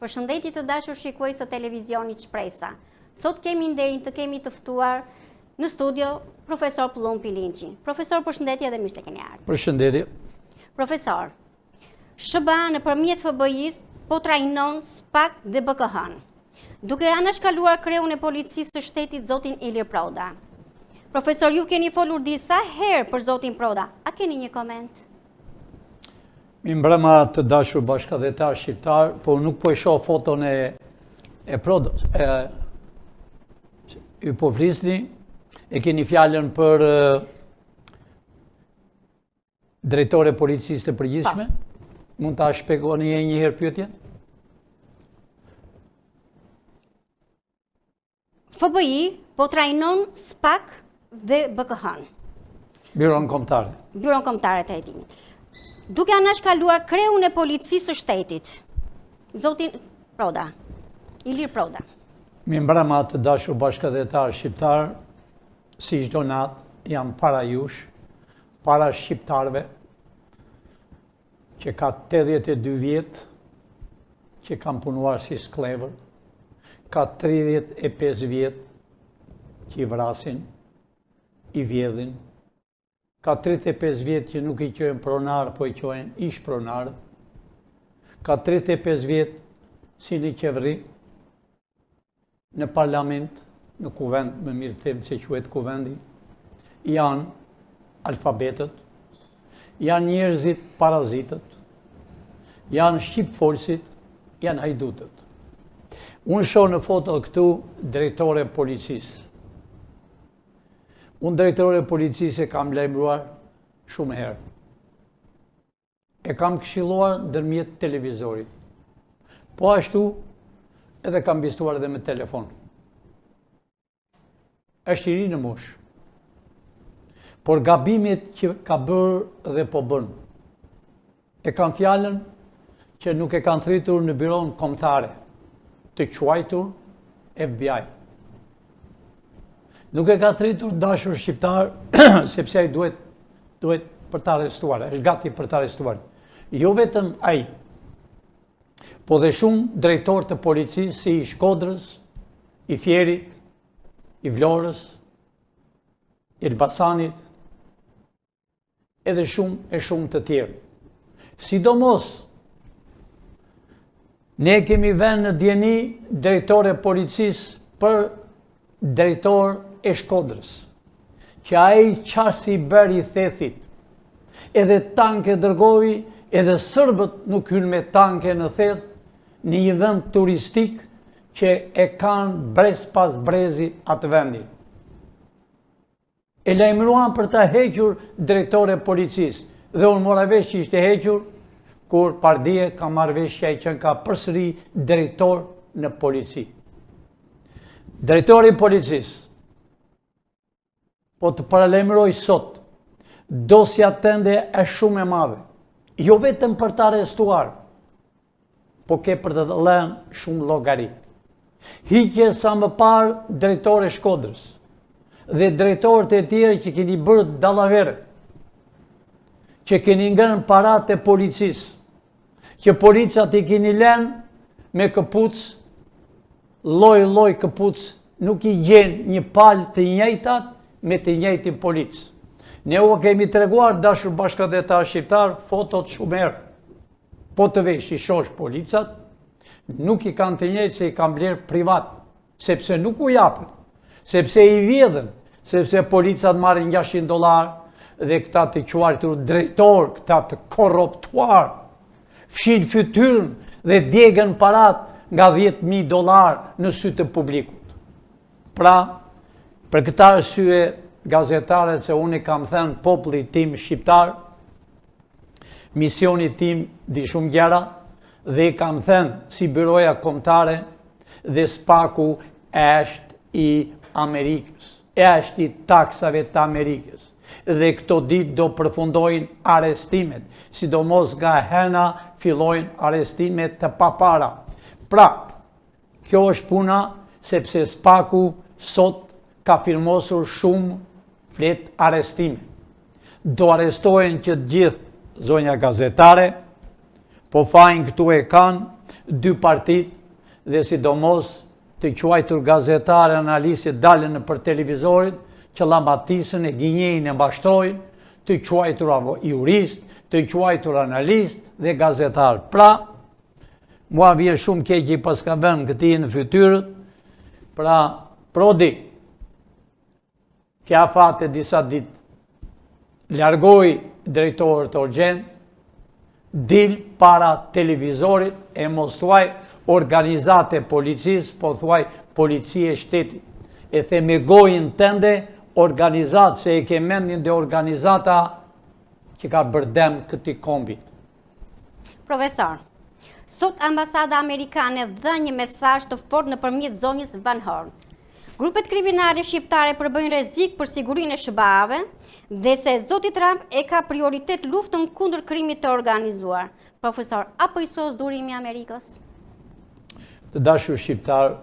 Përshëndetje të dashur shikues të televizionit Shpresa. Sot kemi nderin të kemi të ftuar në studio profesor Pluhun Pilinçi. Profesor, përshëndetje dhe mirë se keni ardhur. Përshëndetje. Profesor, SBA nëpërmjet FBI-s po trajnon SPAK dhe BKH-n, duke anashkaluar kreun e policisë së shtetit zotin Ilir Proda. Profesor, ju keni folur disa herë për zotin Proda. A keni një koment? Mi mbrëma të dashur bashkëdhetar shqiptar, po nuk po e shoh foton e Prodos. Ju po flisni, e keni fjalën për drejtore policisë të përgjithshme? Mund ta shpjegoni një herë pyetjen? FBI po trajnon SPAK dhe BKH-n. Byron Kombëtare. Byron Kombëtare të Hetimit. Duke anashkaluar kreun e policisë së shtetit, zotin Proda, Ilir Proda. Mi mbrëma të dashur bashkëdhetar shqiptar, si çdo natë jam para jush, para shqiptarëve, që ka 82 vjetë, që kam punuar si sklever, ka 35 vjetë që i vrasin, i vjedhin, ka 35 vjetë që nuk i quajnë pronar, po i quajnë ish pronar, ka 35 vjetë si në qeveri, në parlament, në kuvend, më mirë them se quhet kuvendi, janë alfabetët, janë njerëzit parazitët, janë shqipfolësit, janë hajdutët. Unë shoh në foto këtu drejtore policisë. Unë drejtore policisë e kam lajmëruar shumë herë. E kam këshilluar ndërmjet televizorit. Po ashtu edhe kam biseduar edhe me telefon. Është i ri në moshë. Por gabimet që ka bërë dhe po bën, e kanë fjalën që nuk e kanë thritur në Byron Kombëtare, të quajtur FBI. Nuk e ka thritur dashur shqiptar, sepse ai duhet për të arrestuar, është gati për të arrestuar. Jo vetëm ai, po dhe shumë drejtor të policisë si i Shkodrës, i Fierit, i Vlorës, i Elbasanit, edhe shumë të tjerë. Sidomos, ne kemi vënë në dieni drejtore policisë për drejtor e Shkodrës, që ai qasi bëri i thethit, edhe tanke dërgoi, edhe sërbët nuk hyn me tanke në theth, në një vend turistik që e kanë brez pas brezi atë vendin. E lajmëruan për ta hequr drejtore policisë, dhe unë mora vesh që ishte hequr, kur pardje ka marrë vesh që ai që ka përsëri drejtor në polici. Drejtori i policisë, po të paralajmëroj sot, dosja tënde është shumë e madhe, jo vetëm për të arrestuar, po ke për të lënë shumë llogari. Hiqje sa më parë drejtore Shkodrës dhe drejtorët e tjerë që keni bërë dallavere, që keni ngrënë paratë e policisë, që policat i keni lënë me këpuc, lloj këpuc, nuk i gjen një palë të njëjtat me të njëjtin policë. Ne u kemi treguar dashur bashkëdhetar shqiptar fotot shumë herë. Po të vesh i shosh policat, nuk i kanë të njëjtë se i kanë blerë privat, sepse nuk u japën, sepse i vjedhen, sepse policat marrin $600 dhe këta të quajtur drejtor, këta të korruptuar, fshin fytyrën dhe djegën parat nga $10.000 në sy të publikut. Pra, për këtë arsye gazetare, se unë i kam thënë popullit tim shqiptar, misioni tim di shumë gjëra, dhe i kam thënë si byroja kombëtare dhe SPAK-u është i Amerikës, është i taksave të Amerikës. Dhe këto ditë do përfundojnë arrestimet, sidomos nga hena fillojnë arrestimet të papara. Pra, kjo është puna, sepse SPAK-u sot ka firmosur shumë flet arrestime. Do arrestojnë që gjithë zonja gazetare, Po fajnë këtu e kanë dy partit dhe sidomos të quajtur gazetare analistit dalën për televizorit që lambatisën e gjenjejnë e mbashtrojnë, të quajtur jurist, të quajtur analist dhe gazetar. Pra, mua vje shumë keq i paska vënë këti në fytyrët, pra, Prodi, kja fate disa dit, largoj drejtorët të urgjen, dil para televizorit e mos thuaj organizate policis, po thuaj policie shtetit. E the me gojën tënde organizat, se e ke mendin dhe organizata që ka bërdem këti kombit. Profesor, sot ambasada amerikane dha një mesazh të fortë nëpërmjet zonjës Van Horn. Grupet kriminale shqiptare përbëjnë rrezik për sigurinë e SBA-ve dhe se zoti Trump e ka prioritet luftën kundër krimit të organizuar. Profesor, apo i sos durimi i Amerikës? Të dashur shqiptar,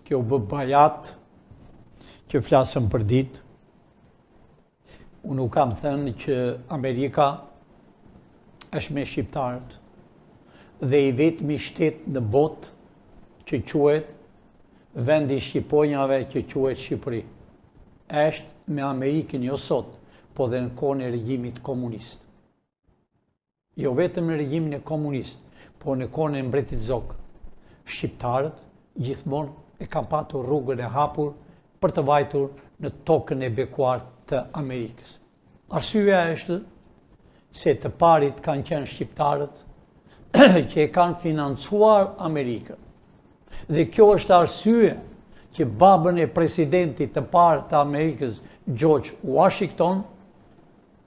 kjo bë bajat që flasëm për ditë. Unë u kam thënë që Amerika është me shqiptarët dhe i vetmi shtet në botë që quhet vendi Shqiponjave që quhet Shqipëri. Është me Amerikën jo sot, po dhe në kohën e regjimit komunist. Jo vetëm në regjimin e komunist, po në kohën e mbretit Zog. Shqiptarët gjithmonë e kanë patur rrugën e hapur për të vajtur në tokën e bekuar të Amerikës. Arsyeja është se të parit kanë qenë shqiptarët që e kanë financuar Amerikën. Dhe kjo është arsye që babën e presidentit të parë të Amerikës, George Washington,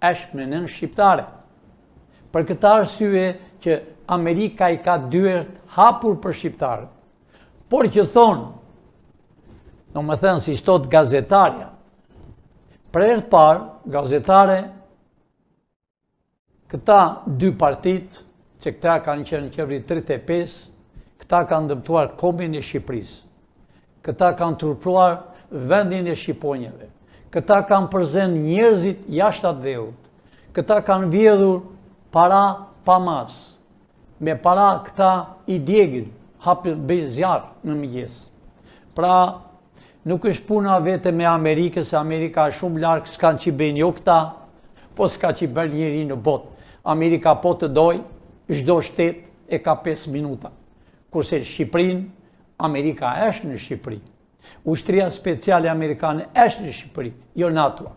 është me nën shqiptare. Për këtë arsye që Amerika i ka dyert hapur për shqiptarët. Por që thonë, do më thënë si shtot gazetarja, për herë të parë, gazetare, këta dy partit, që këta kanë qenë në qeveri 35, këta kanë dëmtuar kombin e Shqipërisë, këta kanë turpruar vendin e Shqiponjave, këta kanë përzen njerëzit jashtë atë dheut, këta kanë vjedhur para pa mas, me para këta i djegin, hapin bëjnë zjarë në mëngjes. Pra, nuk është puna vete me Amerikë, se Amerika është shumë larkë, s'kan që i bëjnë jo këta, po s'ka që i bërë njëri në botë. Amerika po të doj, çdo shtet e ka 5 minuta. Kurse Shqipërinë, Amerika është në Shqipëri. Ushtria speciale amerikane është në Shqipëri, jo NATO.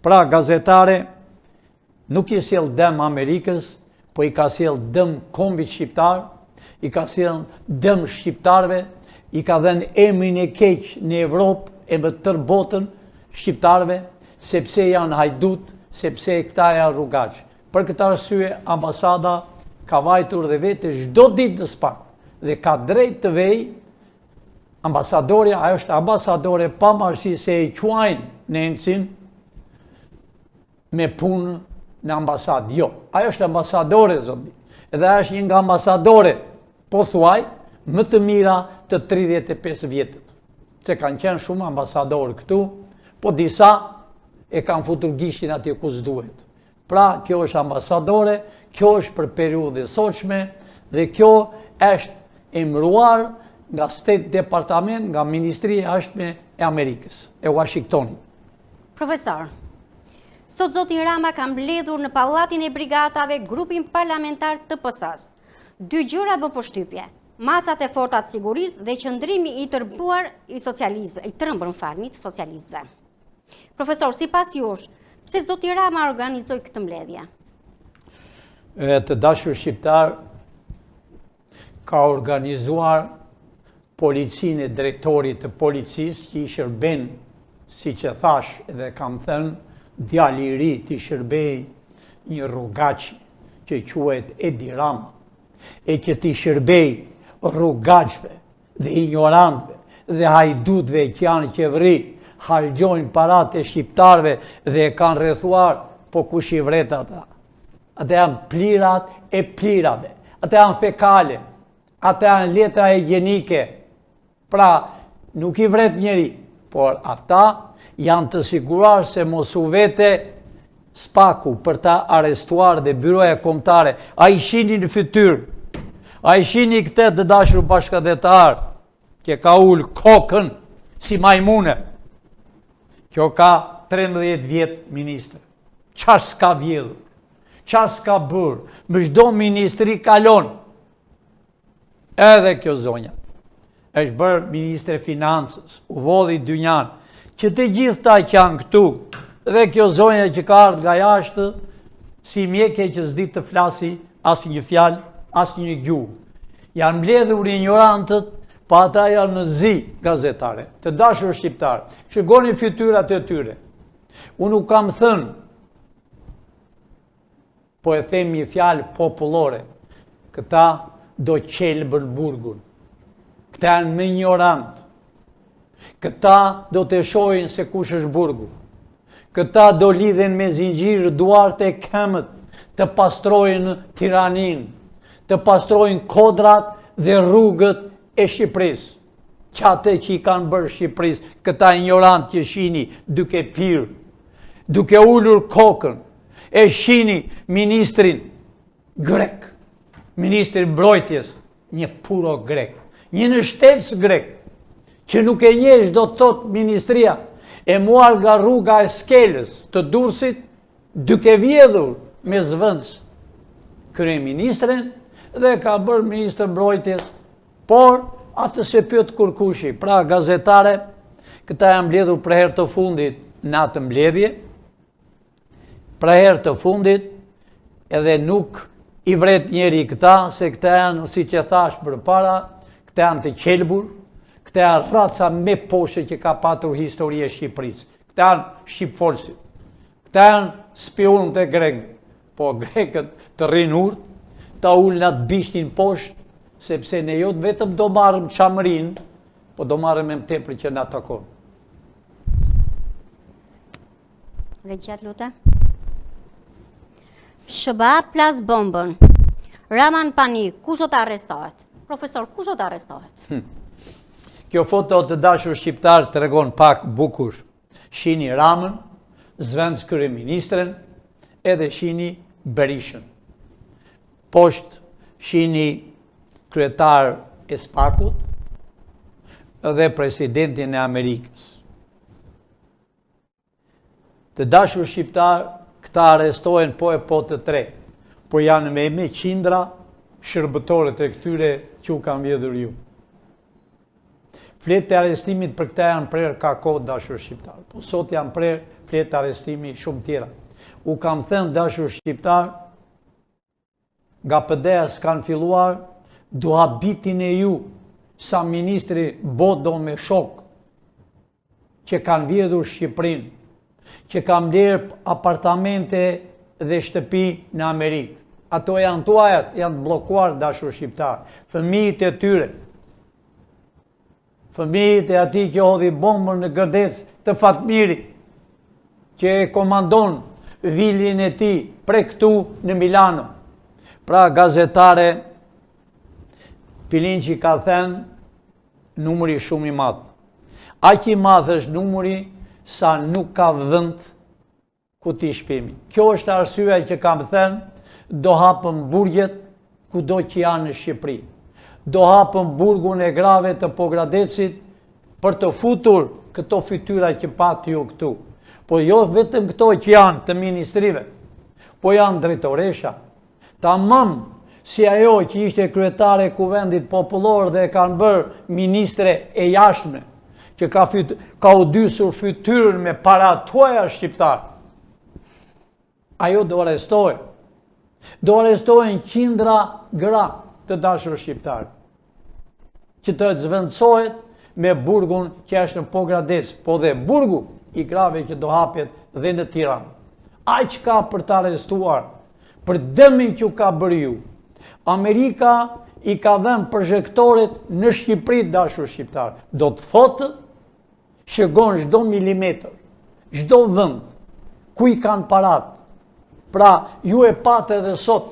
Pra, gazetare nuk i sjell dëm Amerikës, po i ka sjell dëm kombit shqiptar, i ka sjell dëm shqiptarëve, i ka dhënë emrin e keq në Evropë e më tërë botën shqiptarëve, sepse janë hajdut, sepse këta janë rrugaqë. Për këtë arsye, ambasada ka vajtur dhe vetë çdo ditë në SPAK dhe ka drejt të vej, ambasadorja, ajo është ambasadore pavarësisht se i quajnë Nencin me punë në ambasadë. Jo, ajo është ambasadore, zondi. Edhe është një nga ambasadore, po thuaj, më të mira të 35 vjetët. Se kanë qenë shumë ambasadorë këtu, po disa e kanë futur gishtin atje ku s'duhet. Pra, kjo është ambasadore, kjo është për periudhë sotshme dhe kjo është emëruar nga State Departament, nga Ministria e Jashtme e Amerikës, e Washingtonit. Profesor, sot zoti Rama ka mbledhur në pallatin e brigatave grupin parlamentar të PS-s. Dy gjëra bën përshtypje: masat e forta të sigurisë dhe qëndrimi i tërbuar i socialistëve, i trembur të socialistëve. Profesor, sipas jush, pse zoti Rama organizoi këtë mbledhje? Të dashur shqiptar, ka organizuar policinë e drejtorit të policisë që i shërben, si që thash dhe kam thënë, djali i ri të shërbej një rrugaqi që quhet Edi Rama, e që të shërbej rrugaqve dhe ignorantve dhe hajdutve që janë qeveri, hargjojnë parat e shqiptarve dhe e kanë rrethuar, po kush i vret ata? Ata janë plirat e plirave, ata janë fekale, ata janë letra higjienike. Pra, nuk i vret njeri, por ata janë të siguruar se mos u vete Spaku për ta arestuar dhe byroja kombëtare, a i shini në fytyrë, a i shini këtë të dashur bashkëdhetar, që ka ullë kokën si majmune. Kjo ka 13 vjetë ministrë. Qarë s'ka vjedhur, qarë s'ka bërë, më çdo ministri kalon. Edhe kjo zonja është bërë ministre financës, u vodhi dynjan, që të gjithë ta që janë këtu, dhe kjo zonja që ka ardhë nga jashtë, si mjeke që s'di të flasi asë një fjalë, asë një gjuhë. Janë mbledhur ignorantët, pa ata janë në zi gazetare, të dashur shqiptarë. Shikoni fytyrat e tyre. Unë nuk kam thënë, po e them një fjalë popullore, këta do qelbën burgun. Këta janë më ignorantë. Këta do të shohin se kush është burgu. Këta do lidhen me zinxhir duart e këmbët, të pastrojnë tiranin, të pastrojnë kodrat dhe rrugët e Shqipërisë. Qate që i kanë bërë Shqipërisë, këta ignorant që shini duke pirë, duke ullur kokën, e shini ministrin grek, ministrin mbrojtjes, një puro grek, një nështetës grek, që nuk e njesh do të thot ministria, e muar nga rruga e Skelës të Durrësit, duke vjedhur me zvëndës kryeministrin dhe ka bërë ministër mbrojtjes, por atë se pyet kurkushi, pra gazetare, këta janë mbledhur për herë të fundit në atë mbledhje, për herë të fundit, edhe nuk i vret njeri këta, se këta janë, si që thash për para, këta janë të qelbur, këta janë raca me poshe që ka patur historie Shqipërisë. Këta janë Shqipfolësit. Këta janë spionët e grekë. Po grekët të rinë urt, ta ullë në të bishtin poshtë, sepse ne jo vetëm do marrëm qamërin, po do marrëm e më tepër që në atakon. Regjat luta. SBA plas bombën. Raman panik, kush do të arrestohet? Profesor, kush do të arrestohet? Kjo foto të dashur shqiptar të regon pak bukur. Shini Ramën, zvendës kryeministren, edhe shini Berishën. Poshtë shini kryetar e Spakut dhe presidentin e Amerikës. Të dashur shqiptar, këta arrestohen po e po të tre, por janë me qindra shërbëtore të këtyre që u kanë vjedhur ju. Fletë e arrestimit për këta janë prerë ka kohë dashur shqiptar, po sot janë prerë fletë arrestimi shumë tjera. U kam thënë dashur shqiptar, nga PD-ja s'kanë filluar, do habitin e ju, sa ministri Bodo me shok, që kanë vjedhur Shqipërinë, që kanë blerë apartamente dhe shtëpi në Amerikë. Ato janë tuajat, janë blokuar dashur shqiptar. Fëmijët e tyre, fëmijët e ati që hodhi bombën në Gërdec të Fatmiri, që e komandon viljen e ti pre këtu në Milano. Pra gazetare, Pilinçi ka thënë numëri shumë i madh. Aq i madh është numëri sa nuk ka vend ku t'i shpemi. Kjo është arsyeja që kam thënë, do hapëm burgjet kudo që janë në Shqipëri. Do hapëm burgun e grave të Pogradecit për të futur këto fytyra që pat ju këtu. Po jo vetëm këto që janë të ministrive, po janë drejtoresha. Tamam si ajo që ishte kryetare e Kuvendit Popullor dhe kanë bërë ministre e jashtme, që ka u dysur fytyrën me para tuaja shqiptar. Ajo do arrestohet. Do arrestohen qindra gra të dashur shqiptar, që të zvendësohet me burgun që është në Pogradec, po dhe burgu i grave që do hapet dhe në Tiranë. Aq ka për të arrestuar, për dëmin që ka bërë ju. Amerika i ka dhënë projektoret në Shqipëri dashur shqiptar. Do të thotë, shëgon çdo milimetër, çdo vend, ku i kanë parat. Pra, ju e patë edhe sot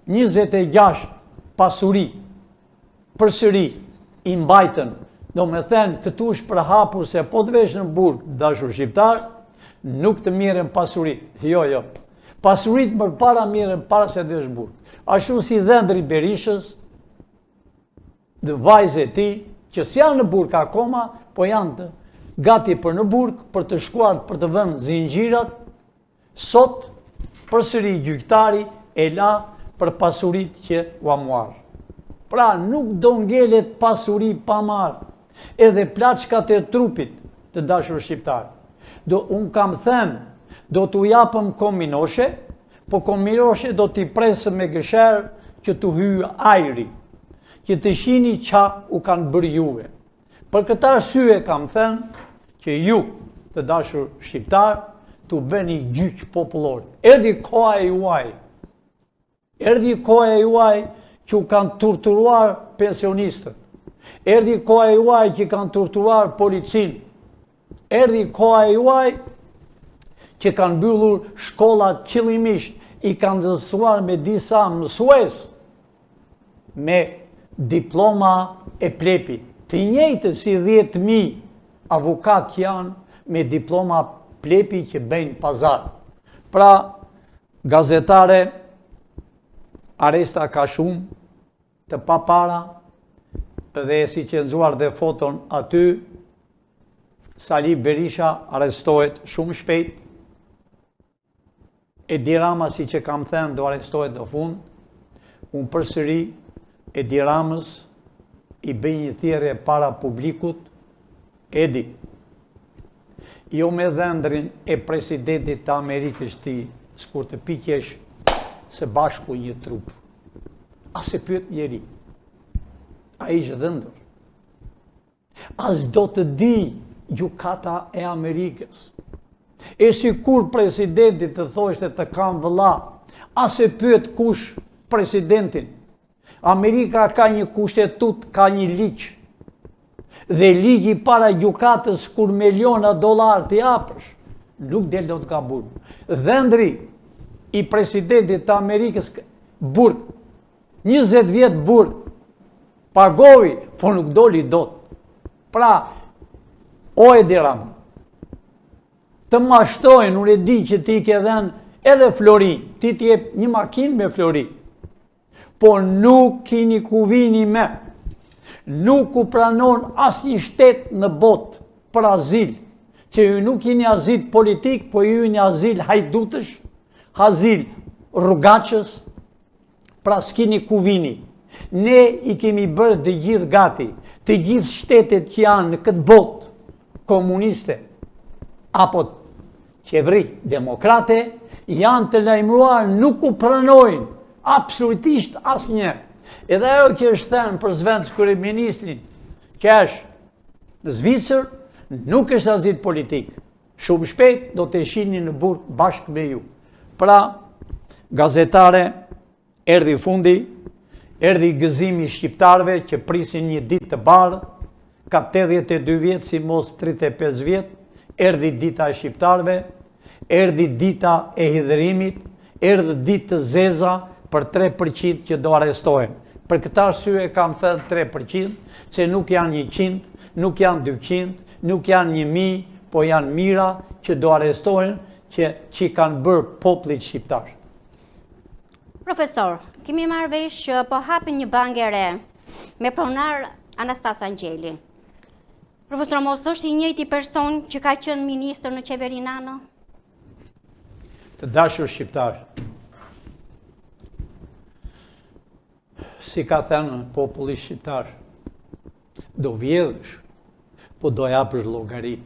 26 pasuri përsëri i mbajtën. Do me thënë, këtu është për hapur se po të vesh në burg, dashur shqiptar, nuk të mirën pasurit. Jo. Pasurit më para mirën para se të është burg. Ashtu si Dhëndri Berishës, dhe vajzë e ti, që s'janë në burg akoma, po janë të gati për në burg, për të shkuar për të vënë zinxhirat, sot përsëri gjyqtari e la për pasurit që u amuar. Pra nuk do ngelet pasuri pa marë, edhe plaçkat e trupit të dashur shqiptar. Unë kam thënë, do t'u japëm Kominoshe, po Kominoshe do t'i presëm me gësherë që t'u hyjë ajri, që të shihni qa u kanë bërë juve. Për këtë arsye kam thënë që ju të dashur shqiptar t'u bëni gjyq popullor. Erdhi koha e juaj që u kanë torturuar pensionistët. Erdhi koha e juaj që kanë torturuar policin. Erdhi koha e juaj që kanë mbyllur shkollat qëllimisht, i kanë ndërsuar me disa mësues me diploma e plepit. Të njëjtë si 10.000 avokat janë me diploma plepi që bëjnë pazar. Pra, gazetare, aresta ka shumë, të pa para, dhe si cenzuar dhe foton aty, Sali Berisha arestohet shumë shpejt, Edi Rama, si që kam thënë, do arestohet në fund, unë përsëri Edi Ramës i bëj një thirrje para publikut, Edi, jo me dhëndrin e presidentit të Amerikës ti, s'kur të pikjesh se bashku një trup. A se pyet njeri, a ishë dhëndër. As do të di gjykata e Amerikës. E si kur presidentit të thoshte të kam vëlla, a se pyet kush presidentin. Amerika ka një kushtetut, ka një ligj. Dhe ligji para gjykatës kur miliona dollar të japësh, nuk del do të ka burg. Dhëndri i presidentit të Amerikës burg, 20 vjet burg, pagovi, po nuk doli dot. Pra, o Edi Rama, të mashtojnë, unë e di që ti ke dhenë edhe Florin, ti t'jep një makinë me Florin, po nuk kini ku vini me, nuk u pranon asë një shtet në botë për azil, që ju nuk kini azil politik, po ju një azil hajdutësh, azil rrugachës, pra s'kini ku vini. Ne i kemi bërë dhe gjithë gati, të gjithë shtetet që janë në këtë botë, komuniste, apo qeveri demokrate, janë të lajmëruar, nuk u pranojnë, absolutisht asnjë. Edhe ajo që është thënë për Zvenc kryeministrin, që është në Zvicër, nuk është azil politik. Shumë shpejt do të shihni në burg bashkë me ju. Pra, gazetare, erdhi fundi, erdhi gëzimi shqiptarve që prisin një ditë të bardhë, ka 82 vjetë si mos 35 vjetë, erdhi dita e shqiptarve, erdhi dita e hidhërimit, erdhi ditë të zeza për 3% që do arestohen. Për këta arsye kam thënë 3%, se nuk janë 100, nuk janë 200, nuk janë 1000, po janë mira që do arestohen, që kanë bërë popullit shqiptar. Profesor, kemi marrë vesh që po hapin një bangë e re me pronar Anastas Angjeli. Profesor, mos është i njëjti person që ka qenë ministër në qeveri Nano? Të dashur shqiptar, si ka thënë populli shqiptar, do vjedhësh, po do japësh llogari.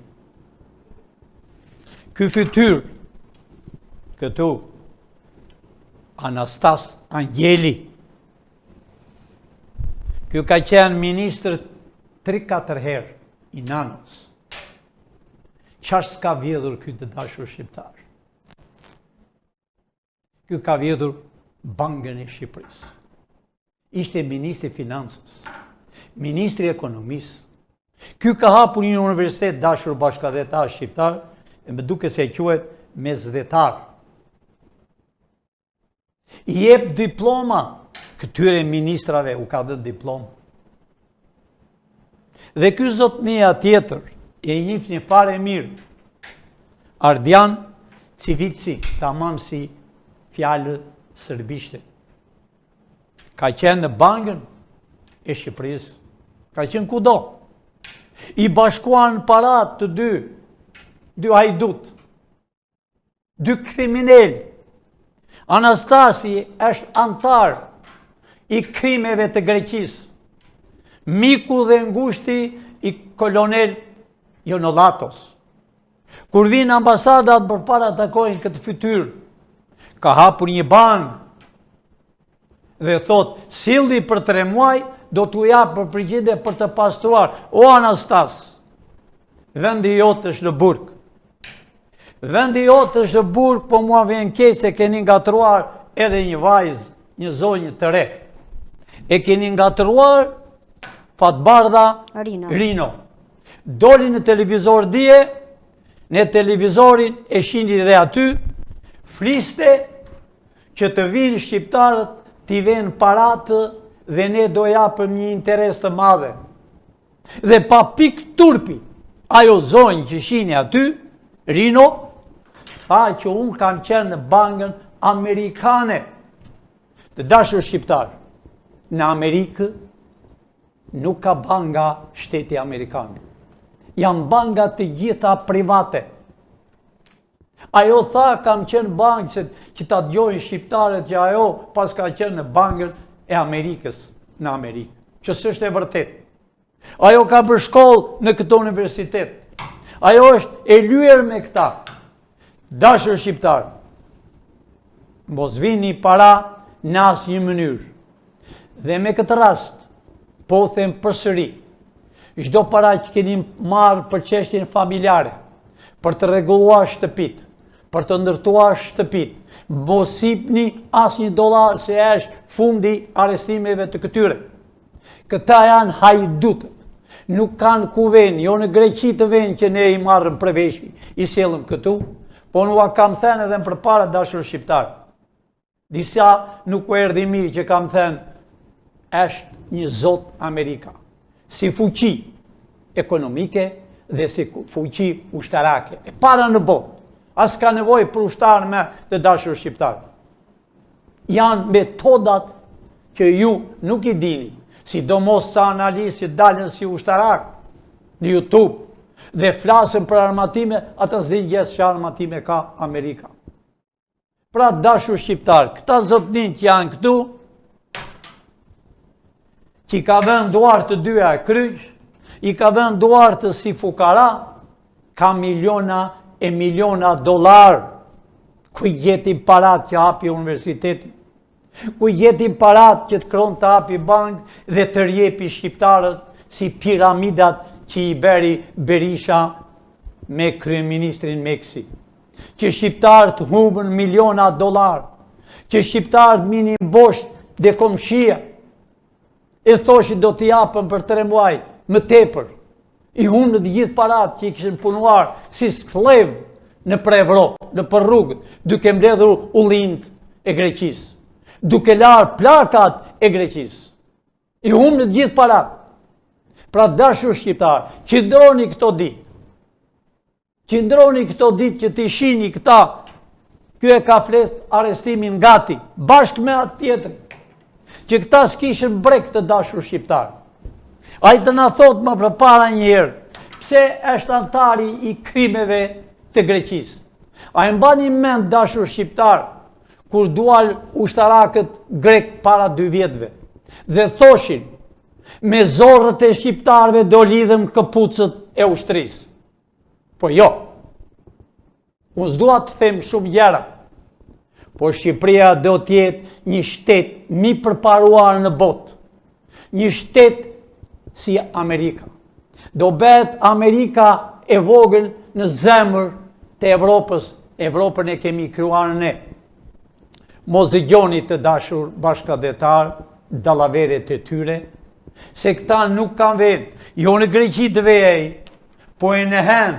Ky fytyrë, këtu, Anastas Angjeli, ky ka qenë ministër 3-4 herë i Nanos. Çfarë s'ka vjedhur ky të dashur shqiptar? Ky ka vjedhur Bankën e Shqipërisë. Ishte ministri financës, ministri ekonomisë. Ky ka hapur një universitet dashur bashkëdhetar shqiptar, e më duket se quhet mesdhetar. I jep diploma këtyre ministrave, u ka dhënë diplomë. Dhe ky zotnia tjetër, e njihni fare mirë, Ardian Civici, tamam si fjalë sërbishte. Ka qenë në Bankën e Shqipërisë, ka qenë kudo. I bashkuan parat të dy hajdut, dy kriminel. Anastasi është antar i krimeve të Greqisë, miku dhe ngushti i kolonel Jonollatos. Kur vinë ambasadat për para takojnë këtë fytyrë, ka hapur një bankë dhe thot, silli për 3 muaj, do t'u japë për përgjigje për të pastruar. O Anastas, vendi jotë është në burg. Vendi jotë është në burg, po mua vjen keq se keni ngatruar edhe një vajzë, një zonjë të re. E keni ngatruar Fatbardha Rino. Doli në televizor dje, në televizorin e shihni dhe aty, fliste që të vinë shqiptarët t'i venë paratë dhe ne do japëm një interes të madhe. Dhe pa pik turpi, ajo zonjë që shihni aty, Rino, tha që unë kam qenë në Bankën Amerikane. Të dashur shqiptar, në Amerikë nuk ka banka shteti Amerikan. Janë banka të gjitha private. Ajo tha kam qenë bankë që ta dëgjojnë shqiptarët që ajo pas ka qenë në Bankën e Amerikës në Amerikë, që s'është e vërtet. Ajo ka bërë shkollë në këtë universitet. Ajo është e lyer me këta. Dashur shqiptar, mos vini para në asnjë mënyrë. Dhe me këtë rast, po them përsëri, çdo para që keni marrë për çështjen familjare, për të rregulluar shtëpit, për të ndërtuar shtëpit, mos sipni asnjë dollar se është fundi arrestimeve të këtyre. Këta janë hajdutët. Nuk kanë ku ven, jo në Greqi të ven që ne i marrëm përveshi, i sjellëm këtu, po nuk kam thënë edhe më përpara dashur shqiptar. Disa nuk u erdhi mirë që kam thënë është një zot Amerika, si fuqi ekonomike dhe si fuqi ushtarake. E para në botë, as ka nevojë për ushtar me të dashur shqiptar. Janë metodat që ju nuk i dini, sidomos sa analistë dalën si ushtarak në YouTube dhe flasën për armatime, ata zgjidhjes që armatime ka Amerika. Pra dashur shqiptar, këta zotnin që janë këtu, që i ka vënë duart të dyja e kryq, i ka vënë duart të si fukara, ka miliona e miliona dollar, ku i jetin parat që hapi universiteti, ku i jetin parat që të kron të hapi bank dhe të rjepi shqiptarët si piramidat që i beri Berisha me kryeministrin Meksi. Që shqiptarët humbën miliona dollar, që shqiptarët minin bosht dhe komshia, e thoshi do t'i japën për 3 muaj, më tepër. I humbën të gjithë parat që i kishin punuar si sklev në për Evropë, në për rrugët, duke mbledhur ullinjt e Greqisë, duke larë plakat e Greqisë. I humbën të gjithë parat. Pra dashur shqiptar, qëndroni këto ditë. Qëndroni këto ditë që t'i shihni këta, ky e ka fles arrestimin gati, bashkë me atë tjetër, që këta s'kishin brek të dashur shqiptar. Ai të na thot më përpara një herë, pse është antari i krimeve të Greqisë. Ai mbani mend dashur shqiptar, kur dual ushtarakët grek para 2 vjetëve, dhe thoshin, me zorrët e shqiptarëve do lidhem këpucët e ushtrisë. Po jo, unë s'dua të them shumë gjëra, po Shqipëria do t'jetë një shtet mi përparuar në botë, një shtet si Amerika. Do bëhet Amerika e vogël në zemër të Evropës, Evropën e kemi krijuar ne. Mos dëgjoni të dashur bashkëdhetar dallaveret e tyre, se këta nuk kanë vend, jo në Greqi të vej, po e në hen,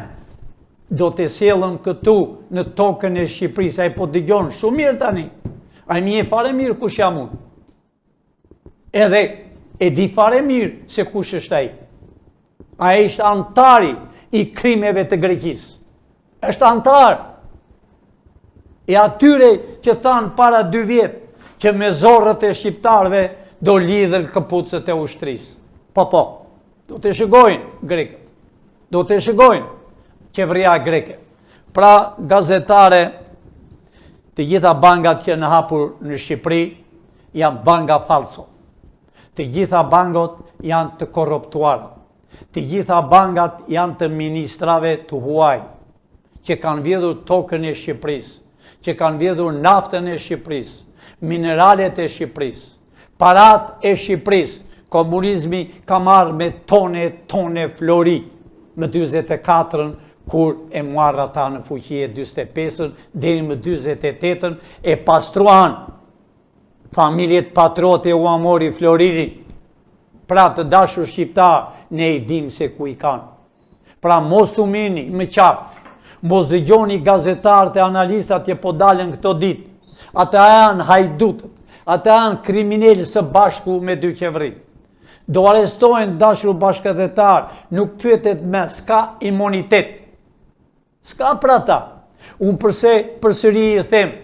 do të sjellëm këtu në tokën e Shqipërisë. Ai po dëgjon shumë mirë tani. Ai më e fare mirë kush jam unë. Edhe e di fare mirë se kush është ai. Ai është antari i krimeve të Greqisë. është antar e atyre që thanë para 2 vjetë që me zorrët e shqiptarve do lidhen këpucët e ushtrisë. Po, do të shikojnë grekët, do të shikojnë qeveria greke. Pra, gazetare, të gjitha bankat që në hapur në Shqipëri janë banga falso. Të gjitha bangot janë të korruptuara. Të gjitha bankat janë të ministrave të huaj, që kanë vjedhur tokën e Shqipërisë, që kanë vjedhur naftën e Shqipërisë, mineralet e Shqipërisë, parat e Shqipërisë. Komunizmi ka marrë me tone flori, me 24-ën, kur e marrë ata në fuqi e 45-ën, deri më 48-ën, e pastruan familjet patriote u amori Florini. Pra të dashur shqiptar, ne i dim se ku i kanë. Pra mos u mini më qartë, mos dëgjoni gazetarët e analistat që po dalen këto ditë. Ata janë hajdutët, ata janë kriminalë së bashku me 2 qeveri. Do arrestojnë dashur bashkëdhetar, nuk pyetet me, s'ka imunitet. S'ka për ata. Unë përsëri i them,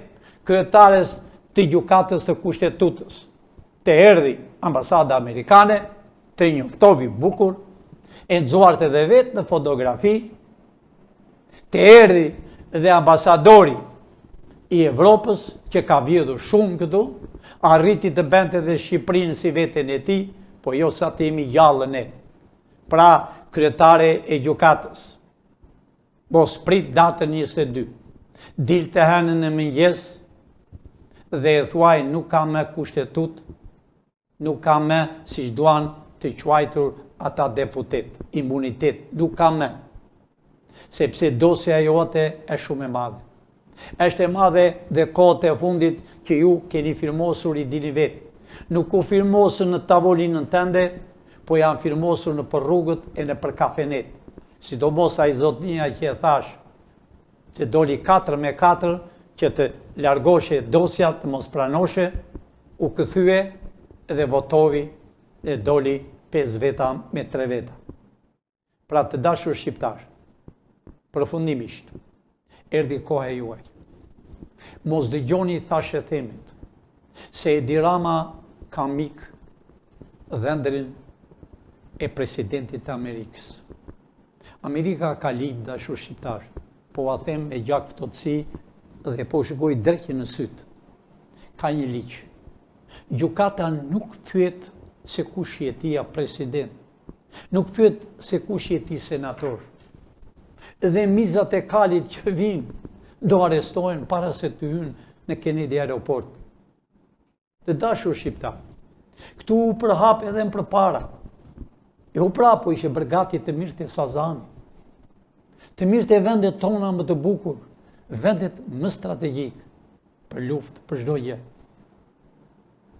kryetares të gjykatës të kushtetutës, të erdhi ambasada amerikane, të njoftovi bukur, e nxuart edhe vetë në fotografi, të erdhi dhe ambasadori i Evropës, që ka vjedhur shumë këtu, arriti të bente dhe Shqipërinë si veten e tij, po jo sa të jemi gjallën e. Pra, kryetare e gjykatës, mos prit datën 22. Dil të henën e mëngjes dhe e thuaj nuk ka me kushtetut, nuk ka me si duan të quajtur ata deputet, imunitet, nuk ka me. Sepse dosja jote e shumë e madhe. Eshte e madhe dhe kohët e fundit që ju keni firmosur i dini vetë. Nuk u firmosur në tavolinën tënde, po janë firmosur në për rrugët e në për kafenet. Sidomos ai zotnia që e thash, që doli 4-4, që të largoshe dosja, të mos pranoshe, u këthye dhe votovi dhe doli 5 veta me 3 veta. Pra të dashur shqiptar, përfundimisht, erdi koha e juaj. Mos dëgjoni thashe themit, se Edi Rama ka mik dhëndrin e presidentit Amerikës. Amerika ka ligjë dashur shqiptar, po a them me gjak ftohtësi dhe po shikoj drejt në syt. Ka një ligj. Gjykata nuk pyet se kush je ti president, nuk pyet se kush je ti senator. Dhe mizat e kalit që vinë do arrestohen para se të hynë në Kennedy Aeroport. Të dashur shqiptar, këtu u përhap edhe më përpara. E u prapo ishe bërgati të mirët e Sazani, të mirët e vendet tona më të bukur, vendet më strategjik për luftë, për çdo gjë.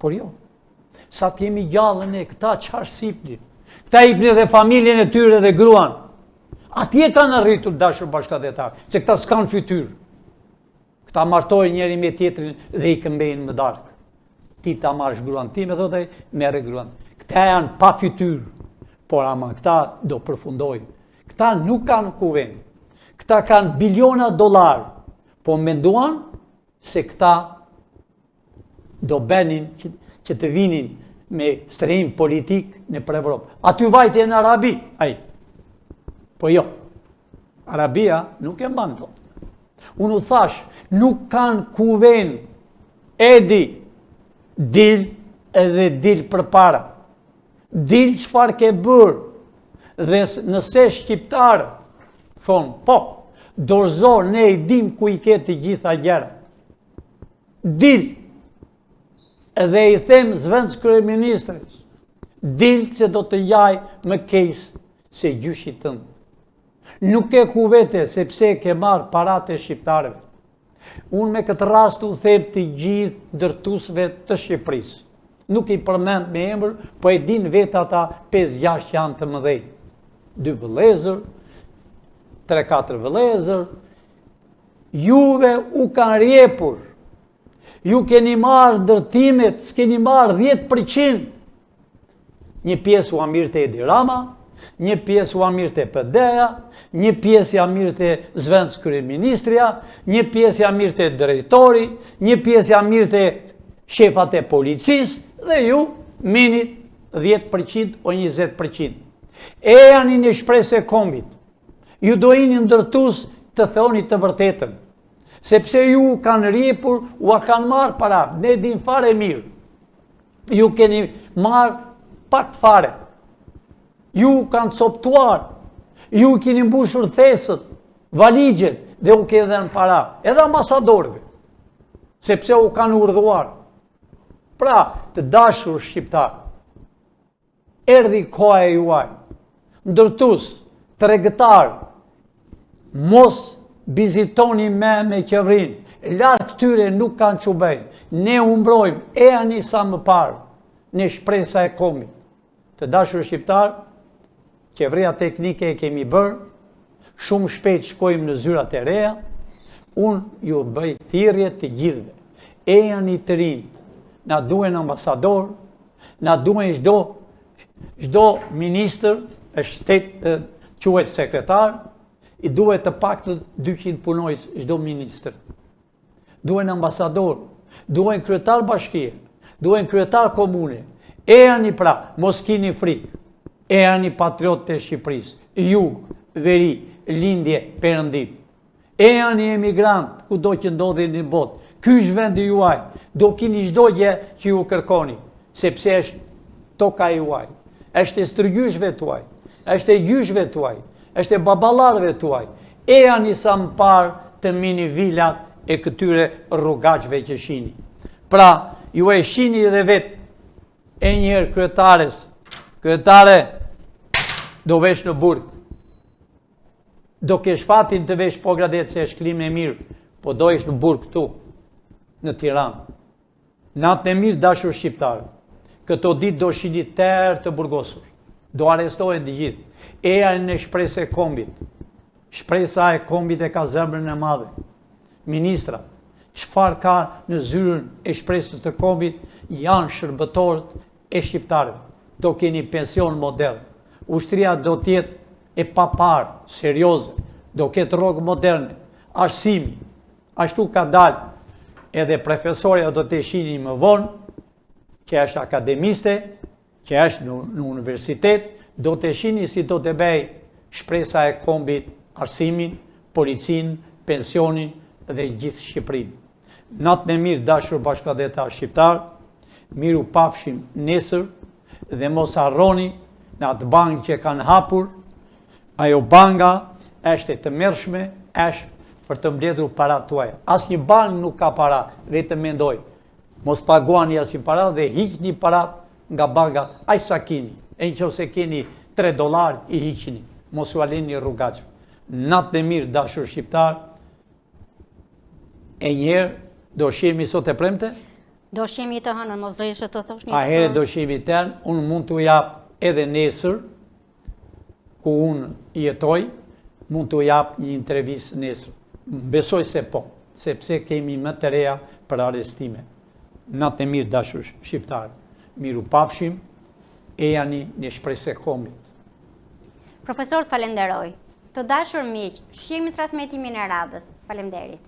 Por jo, sa të jemi gjallën e këta qarë sipli, këta ipni dhe familjen e tyre dhe gruan, atje kanë arritur dashur bashkëdhetar, se këta s'kan fytyrë. Këta martojnë njëri me tjetrin dhe i këmbejnë më darkë. Ti ta marrësh gruan time, thotë, merre gruan. Këta janë pa fytyrë, por ama këta do përfundojnë. Këta nuk kanë kuvend. Këta kanë biliona dollar, po menduan se këta do benin që të vinin me strehim politik në për Evropë. Aty vajtje në Arabi, ai. Po jo, Arabia nuk e mban dot. Unë u thash, nuk kanë kuvend, edi, dil edhe dil për para. Dil çfarë ke bërë, dhe nëse shqiptarë, thonë, po, dorëzor, ne i dim ku i ke të gjitha gjëra. Dil, edhe i them zvenc kryeministrit, dil që do të jaj më keq se gjyshi tënd. Nuk e ku vete, sepse ke marrë parat e shqiptarëve. Unë me këtë rast u them të gjithë ndërtuesve të Shqipërisë. Nuk i përmend me emër, po e din vetë ata 5-6 që janë të mëdhej. 2 vëllezër, 3-4 vëllezër. Juve u kanë rjepur. Ju keni marrë ndërtimet, s'keni marrë 10%. Një pjesë u amirë të Edi Rama, një pjesë u amirë të PD-ja, një pjesë i amirë të zvends kryeministrja, një pjesë i amirë të drejtori, një pjesë i amirë të shefat e policisë, dhe ju minit 10% o 20%. E janë një shpresë e kombit. Ju do jeni ndërtues të thoni të vërtetën. Sepse ju kanë rjepur, u a kanë marë para, ne din fare mirë. Ju keni marë pak fare. Ju kanë coptuar, ju keni mbushur thesët, valigjet, dhe u ke dhe në para, edhe ambasadorëve, sepse u kanë urdhuar. Pra, të dashur shqiptar, erdhi koha e juaj, ndërtues, tregtar, mos vizitoni me qevrin, lartë këtyre nuk kanë që bëjnë, ne umbrojmë, e ani sa më parë, në shpresa e kombit. Të dashur shqiptar, qevria teknike e kemi bërë, shumë shpejt shkojmë në zyrat e reja, unë ju bëj thirrje të gjithve, e ani të rinjë, na duen ambasador, na duen çdo ministër, quhet sekretar, i duhet të paktën 200 punojës çdo ministër. Duhen ambasador, duhen kryetar bashkie, duhen kryetar komune. E janë pra, mos kini frikë, e janë patriot të Shqipërisë, jug, veri, lindje, perëndim. E janë emigrant, ku do që ndodhi në botë. Ky është vendi juaj, do kini çdo gjë që ju kërkoni, sepse është toka juaj, është e stërgjyshve tuaj, është e gjyshve tuaj, është e baballarëve tuaj. E janë sa më parë të mini vilat e këtyre rrugaqve që shini. Pra, ju e shini dhe vetë, e njëherë kryetare, do vesh në burg. Do kesh fatin të vesh po gradet se është klim e mirë, po do ish në burg këtu, në Tiranë. Natën e mirë dashur shqiptarë, këto ditë do shini tërë të burgosur, do arrestohen të gjithë. E janë në shpresë e kombit. Shpresa e kombit e ka zemrën e madhe. Ministra, çfarë ka në zyrën e shpresës të kombit, janë shërbëtorët e shqiptarëve. Do keni pension model. Ushtria do tjetë e paparë, serioze, do ketë rrogë moderne, arsimi, ashtu ka dalë, edhe profesorja do të shihni më vonë, që është akademiste, që është në universitet, do të shihni si do të bëj shpresa e kombit, arsimin, policin, pensionin dhe gjithë Shqipërinë. Natën e mirë dashur bashkëdhëtar shqiptar, miru pafshim nesër dhe mos harroni në atë bankë që kanë hapur, ajo banga është e tmerrshme, është për të mbledhur parat tuaja. Asnjë bankë nuk ka para, vetëm mendoj. Mos paguani asnjë para dhe hiqni parat nga bankat aq sa keni. E nëse keni $3 i hiqni, mos u alini rrugaqve. Natën e mirë dashur shqiptar. E njerë, do shihemi sot e premte? Do shihemi të hënën, mos do ishe të thosh një. A herë do shihemi të hënën, unë mund t'u jap edhe nesër, ku unë jetoj, mund t'u jap një intervistë nesër. Besoj se po, sepse kemi më të reja për arrestime. Natën e mirë dashur shqiptar. Miru pafshim, e janë një shpresë e kombit. Profesor, falenderoj. Të dashur miq, shihemi transmetimin e radhës. Faleminderit.